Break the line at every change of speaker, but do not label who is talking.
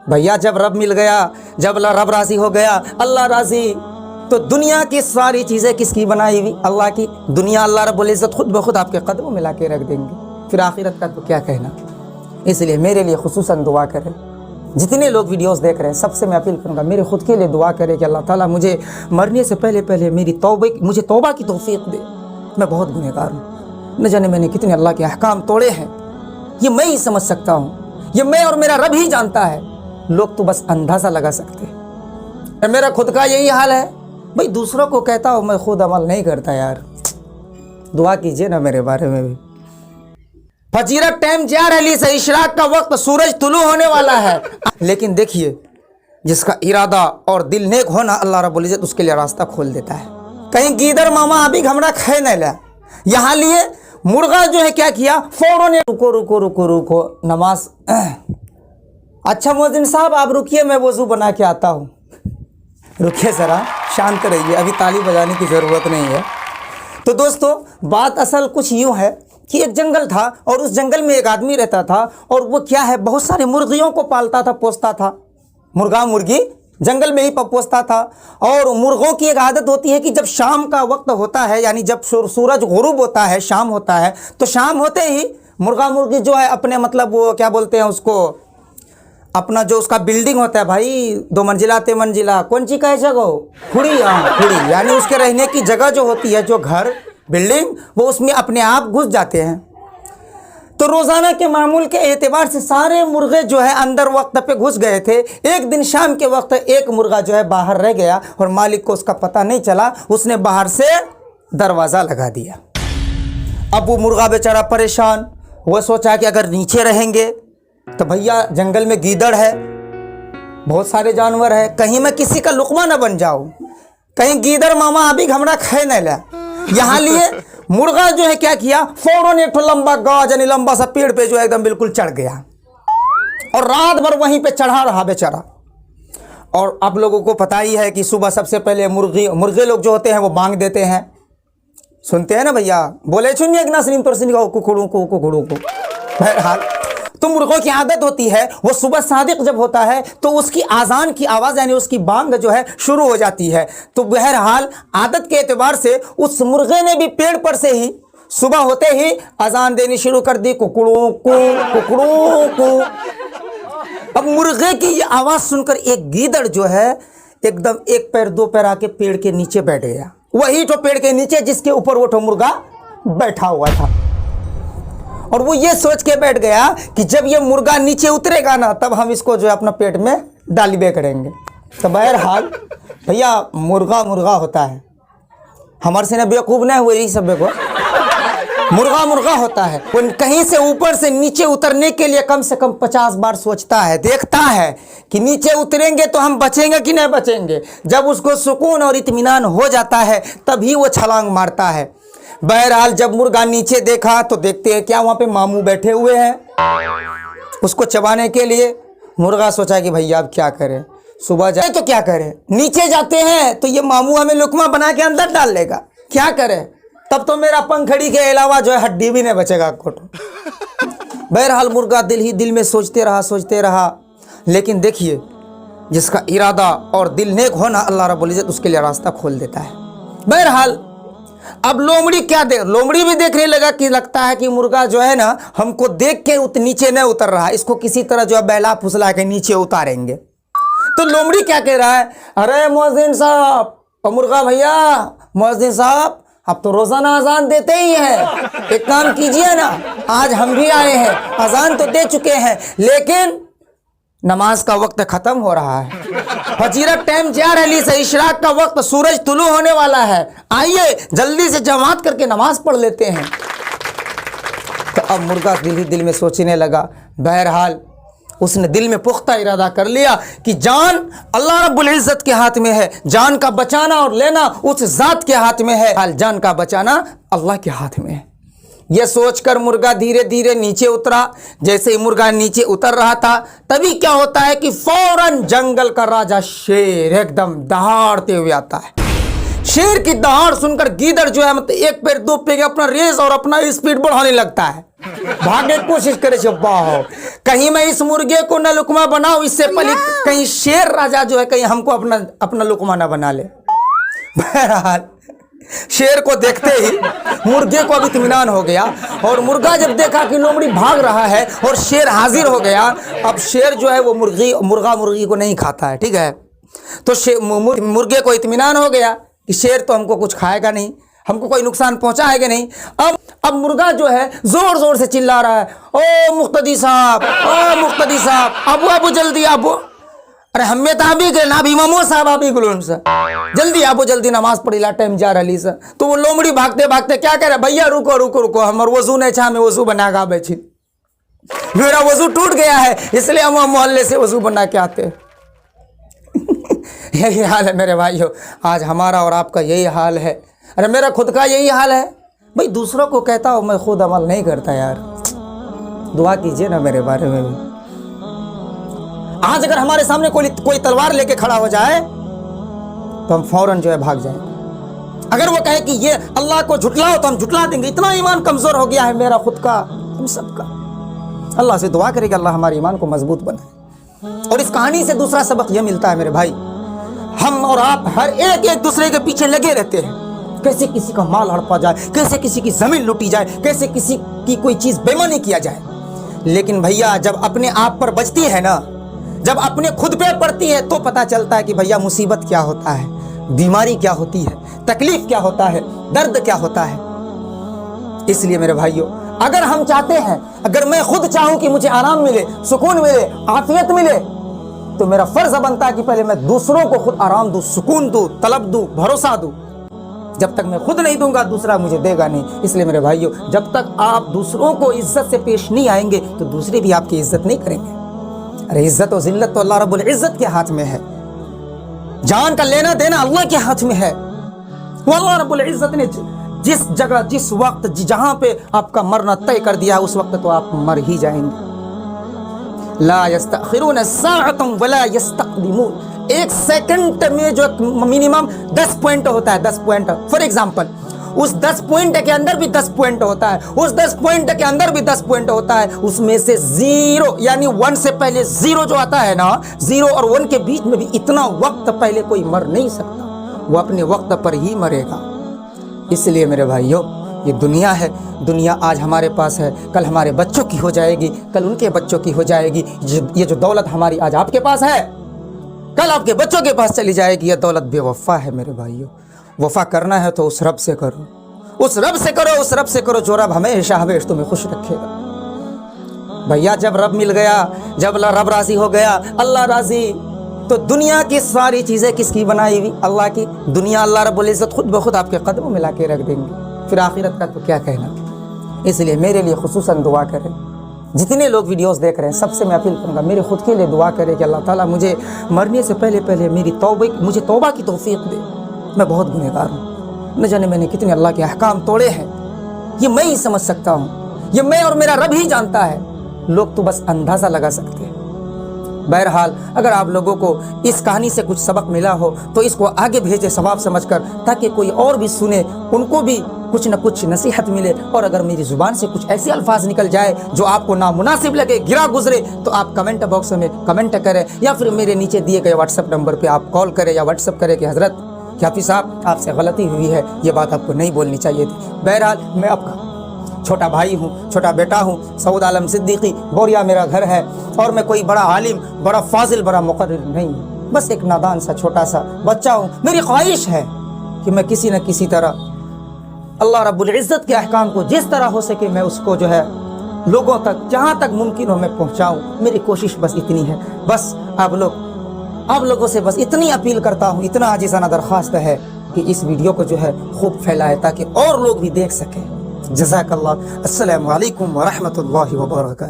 भैया जब रब मिल गया, जब रब राज़ी हो गया, अल्लाह राज़ी, तो दुनिया की सारी चीज़ें किसकी बनाई हुई? अल्लाह की। दुनिया अल्लाह रब्बुल इज़्ज़त खुद ब खुद आपके कदमों में ला के रख देंगे, फिर आखिरत का तो क्या कहना। इसलिए मेरे लिए खुसूसन दुआ करें। जितने लोग वीडियोस देख रहे हैं सबसे मैं अपील करूंगा, मेरे खुद के लिए दुआ करें कि अल्लाह ताला मुझे मरने से पहले पहले मुझे तौबा की तौफीक दे। मैं बहुत गुनहगार हूँ, न जाने मैंने कितने अल्लाह के अहकाम तोड़े हैं, ये मैं ही समझ सकता हूँ, ये मैं और मेरा रब ही जानता है। लोग तो बस अंदाज़ा लगा सकते हैं। मेरा खुद का यही हाल है भाई, दूसरों को कहता हूँ, मैं खुद अमल नहीं करता यार। दुआ कीजिए ना मेरे बारे में भी। फजीरत टाइम जा रही है, इशराक का वक्त, सूरज तुलू होने वाला है। लेकिन देखिए, जिसका इरादा और दिल नेक होना, अल्लाह रब्बुल इज़्ज़त उसके लिए रास्ता खोल देता है। कहीं गीदड़ मामा अभी घमड़ा खाए नहीं ला, यहाँ लिए मुर्गा जो है क्या किया, फौरन रुको रुको रुको रुको नमाज। अच्छा मुअज्जिन साहब आप रुकिए, मैं वज़ू बना के आता हूँ। रुकिए ज़रा, शांत रहिए, अभी ताली बजाने की ज़रूरत नहीं है। तो दोस्तों, बात असल कुछ यूँ है कि एक जंगल था और उस जंगल में एक आदमी रहता था, और वो क्या है, बहुत सारे मुर्गियों को पालता था, पोसता था। मुर्गा मुर्गी जंगल में ही पोसता था। और मुर्गों की एक आदत होती है कि जब शाम का वक्त होता है, यानी जब सूरज गुरूब होता है, शाम होता है, तो शाम होते ही मुर्गा मुर्गी जो है अपने मतलब वो क्या बोलते हैं उसको, अपना जो उसका बिल्डिंग होता है भाई, 2 मंजिला 3 मंजिला, कौन सी का जगह, खुड़ी, हाँ खुड़ी, यानी उसके रहने की जगह जो होती है, जो घर बिल्डिंग, वो उसमें अपने आप घुस जाते हैं। तो रोज़ाना के मामूल के एतबार से सारे मुर्गे जो है अंदर वक्त पे घुस गए थे। एक दिन शाम के वक्त एक मुर्गा जो है बाहर रह गया और मालिक को उसका पता नहीं चला, उसने बाहर से दरवाज़ा लगा दिया। अब वो मुर्गा बेचारा परेशान, वो सोचा कि अगर नीचे रहेंगे तो भैया जंगल में गीदड़ है, बहुत सारे जानवर है, कहीं मैं किसी का लुकमा न बन जाऊं, कहीं गीदड़ मामा अभी घमड़ा खाए नहीं ला। यहाँ लिए मुर्गा जो है क्या किया, फौरन एक लंबा गाज यानी लंबा सा पेड़ पे जो है एकदम बिल्कुल चढ़ गया और रात भर वहीं पे चढ़ा रहा बेचारा। और आप लोगों को पता ही है कि सुबह सबसे पहले मुर्गे लोग जो होते हैं वो बांग देते हैं, सुनते हैं ना भैया, बोले सुनिए कि ना सलीम परसिन का कुकड़ों को। बहरहाल तो मुर्गों की आदत होती है, वो सुबह सादिक जब होता है तो उसकी आज़ान की आवाज़ यानी उसकी बांग जो है शुरू हो जाती है। तो बहरहाल आदत के एतबार से उस मुर्गे ने भी पेड़ पर से ही सुबह होते ही अजान देनी शुरू कर दी, कुकड़ों को। अब मुर्गे की ये आवाज़ सुनकर एक गीदड़ जो है एकदम एक पैर 2 पैर आके पेड़ के नीचे बैठ गया, वही तो पेड़ के नीचे जिसके ऊपर वो तो मुर्गा बैठा हुआ था। और वो ये सोच के बैठ गया कि जब ये मुर्गा नीचे उतरेगा ना, तब हम इसको जो है अपना पेट में डालिबे करेंगे। तो बहरहाल भैया मुर्गा होता है, हमारे से ना बेवकूफ़ नहीं हुए, यही सब बेवकूफ़ मुर्गा होता है। वो कहीं से ऊपर से नीचे उतरने के लिए कम से कम 50 बार सोचता है, देखता है कि नीचे उतरेंगे तो हम बचेंगे कि नहीं बचेंगे। जब उसको सुकून और इत्मीनान हो जाता है तभी वो छलांग मारता है। बहरहाल जब मुर्गा नीचे देखा तो देखते हैं क्या, वहाँ पे मामू बैठे हुए हैं उसको चबाने के लिए। मुर्गा सोचा कि भैया अब क्या करें, सुबह जाए तो क्या करें, नीचे जाते हैं तो ये मामू हमें लुकमा बना के अंदर डाल लेगा, क्या करें, तब तो मेरा पंखड़ी के अलावा जो है हड्डी भी नहीं बचेगा कोटो। बहरहाल मुर्गा दिल ही दिल में सोचते रहा। लेकिन देखिए, जिसका इरादा और दिल नेक होना, अल्लाह रब्बुल इज़्ज़त उसके लिए रास्ता खोल देता है। बहरहाल अब लोमड़ी भी देखने लगा कि लगता है कि मुर्गा जो है ना हमको देख के नीचे नहीं उतर रहा, इसको किसी तरह जो है बहला फुसला के नीचे उतारेंगे। तो लोमड़ी क्या कह रहा है, अरे मुअज्जिन साहब, मुर्गा भैया, मुअज्जिन साहब अब तो रोजाना अजान देते ही हैं, एक काम कीजिए ना, आज हम भी आए हैं, अजान तो दे चुके हैं लेकिन नमाज का वक्त खत्म हो रहा है, फजीरत टाइम जा रही है, इशराक का वक्त, सूरज तुलू होने वाला है, आइए जल्दी से जमात करके नमाज पढ़ लेते हैं। तो अब मुर्गा दिल ही दिल में सोचने लगा। बहरहाल उसने दिल में पुख्ता इरादा कर लिया कि जान अल्लाह रब्बुल इज़्ज़त के हाथ में है, जान का बचाना और लेना उस ज़ात के हाथ में है, हाल जान का बचाना अल्लाह के हाथ में है। यह सोचकर मुर्गा धीरे धीरे नीचे उतरा। जैसे ही मुर्गा नीचे उतर रहा था तभी क्या होता है कि फौरन जंगल का राजा शेर एकदम दहाड़ते हुए आता है। शेर की दहाड़ सुनकर गीदड़ जो है मतलब 1 पैर 2 पैर अपना रेस और अपना स्पीड बढ़ाने लगता है। भागे की कोशिश करे छे वाह कहीं मैं इस मुर्गे को न लुकमा बनाऊं इससे पहले कहीं शेर राजा जो है कहीं हमको अपना लुकमा ना बना ले। बहरहाल शेर को देखते ही मुर्गे को अब इत्मीनान हो गया और मुर्गा जब देखा कि लोमड़ी भाग रहा है और शेर हाजिर हो गया, अब शेर जो है वो मुर्गा मुर्गी को नहीं खाता है, ठीक है। तो मुर्गे को इत्मीनान हो गया कि शेर तो हमको कुछ खाएगा नहीं, हमको कोई नुकसान पहुंचाएगा नहीं। अब मुर्गा जो है जोर जोर से चिल्ला रहा है, ओ मुख्तदी साहब, ओ मुख्तदी साहब, अबू अबू जल्दी अबू, अरे हमें तो अभी गए ना, अभी इमामो साहब अभी गुलोन सा, जल्दी आबो, जल्दी नमाज पढ़ी ला, टाइम जा रही सा। तो वो लोमड़ी भागते भागते क्या कह रहे, भैया रुको रुको रुको, हमार वजू नहीं छा, हमें वजू बना गा बैठी, मेरा वजू टूट गया है इसलिए हम मोहल्ले से वजू बना के आते। यही हाल है मेरे भाइयों, आज हमारा और आपका यही हाल है। अरे मेरा खुद का यही हाल है भाई, दूसरों को कहता हूँ मैं खुद अमल नहीं करता यार। दुआ कीजिए ना मेरे बारे में भी। आज अगर हमारे सामने कोई तलवार लेके खड़ा हो जाए तो हम फौरन जो है भाग जाएं। अगर वो कहे कि ये अल्लाह को झुटलाओ तो हम झुटला देंगे। इतना ईमान कमजोर हो गया है मेरा खुद का, हम सबका। अल्लाह से दुआ करें कि अल्लाह हमारे ईमान को मजबूत बनाए। और इस कहानी से दूसरा सबक यह मिलता है मेरे भाई, हम और आप हर एक दूसरे के पीछे लगे रहते हैं, कैसे किसी का माल हड़पा जाए, कैसे किसी की जमीन लूटी जाए, कैसे किसी की कोई चीज बेईमानी किया जाए। लेकिन भैया जब अपने आप पर बचती है ना, जब अपने खुद पे पड़ती है तो पता चलता है कि भैया मुसीबत क्या होता है, बीमारी क्या होती है, तकलीफ क्या होता है, दर्द क्या होता है। इसलिए मेरे भाइयों, अगर हम चाहते हैं, अगर मैं खुद चाहूं कि मुझे आराम मिले, सुकून मिले, आफियत मिले, तो मेरा फर्ज बनता है कि पहले मैं दूसरों को खुद आराम दूं, सुकून दूं, तलब दूं, भरोसा दूं। जब तक मैं खुद नहीं दूंगा दूसरा मुझे देगा नहीं। इसलिए मेरे भाइयों, जब तक आप दूसरों को इज्जत से पेश नहीं आएंगे तो दूसरे भी आपकी इज्जत नहीं करेंगे। अरे इज्जत और जिल्लत तो अल्लाह रब्बुल इज्जत के हाथ में है, जान का लेना देना अल्लाह के हाथ में है। वो अल्लाह रब्बुल इज्जत ने जिस जगह, जिस वक्त, जहां पे आपका मरना तय कर दिया उस वक्त तो आप मर ही जाएंगे। ला यस्तखिरून साअतन वला यस्तक़दिमून। एक सेकंड में जो मिनिमम 10 पॉइंट होता है, 10 पॉइंट फॉर एग्जाम्पल, उस 10 पॉइंट के अंदर भी 10 पॉइंट होता है, उस 10 पॉइंट के अंदर भी 10 पॉइंट होता है। उसमें से 0 यानी 1 से पहले 0 जो आता है ना, 0 और 1 के बीच में भी इतना वक्त पहले कोई मर नहीं सकता, वो अपने वक्त पर ही मरेगा। इसलिए मेरे भाइयों, ये दुनिया है, दुनिया आज हमारे पास है, कल हमारे बच्चों की हो जाएगी, कल उनके बच्चों की हो जाएगी। ये जो दौलत हमारी आज आपके पास है, कल आपके बच्चों के पास चली जाएगी। ये दौलत बेवफा है मेरे भाइयों। वफा करना है तो उस रब से करो, उस रब से करो, उस रब से करो जो रब हमेशा हमेशा तुम्हें खुश रखेगा। भैया जब रब मिल गया, जब रब राजी हो गया, अल्लाह राजी, तो दुनिया की सारी चीज़ें किसकी बनाई हुई? अल्लाह की। दुनिया अल्लाह रब्बुल इज़्ज़त खुद ब खुद आपके कदमों में ला के रख देंगे, फिर आखिरत का तो क्या कहना। इसलिए मेरे लिए खुसूसन दुआ करें। जितने लोग वीडियोस देख रहे हैं सबसे मैं अपील करूँगा, मेरे खुद के लिए दुआ करें कि अल्लाह ताला मुझे मरने से पहले पहले मुझे तौबा की तौफीक दे। मैं बहुत गुनहगार हूँ, न जाने मैंने कितने अल्लाह के अहकाम तोड़े हैं, ये मैं ही समझ सकता हूँ, ये मैं और मेरा रब ही जानता है, लोग तो बस अंदाज़ा लगा सकते हैं। बहरहाल अगर आप लोगों को इस कहानी से कुछ सबक मिला हो तो इसको आगे भेजें सवाब समझकर, ताकि कोई और भी सुने, उनको भी कुछ न कुछ नसीहत मिले। और अगर मेरी ज़ुबान से कुछ ऐसे अल्फाज निकल जाए जो आपको नामुनासिब लगे, गिरा गुजरे, तो आप कमेंट बॉक्स में कमेंट करें या फिर मेरे नीचे दिए गए व्हाट्सएप नंबर पर आप कॉल करें या व्हाट्सएप करें कि हज़रत हाफिज़ साहब आपसे गलती हुई है, ये बात आपको नहीं बोलनी चाहिए थी। बहरहाल मैं आपका छोटा भाई हूँ, छोटा बेटा हूँ, सऊद आलम सिद्दीकी, बोरिया मेरा घर है, और मैं कोई बड़ा आलिम, बड़ा फाजिल, बड़ा मुक़र्रिर नहीं हूँ, बस एक नादान सा छोटा सा बच्चा हूँ। मेरी ख्वाहिश है कि मैं किसी न किसी तरह अल्लाह रब्बुल इज़्ज़त के अहकाम को जिस तरह हो सके मैं उसको जो है लोगों तक जहाँ तक मुमकिन हो मैं पहुँचाऊँ। मेरी कोशिश बस इतनी है। बस आप लोगों से बस इतनी अपील करता हूँ, इतना आजिज़ाना दरख्वास्त है कि इस वीडियो को जो है खूब फैलाए ताकि और लोग भी देख सकें। जज़ाकल्लाह। अस्सलामु अलैकुम व रहमतुल्लाहि व बरकातहू।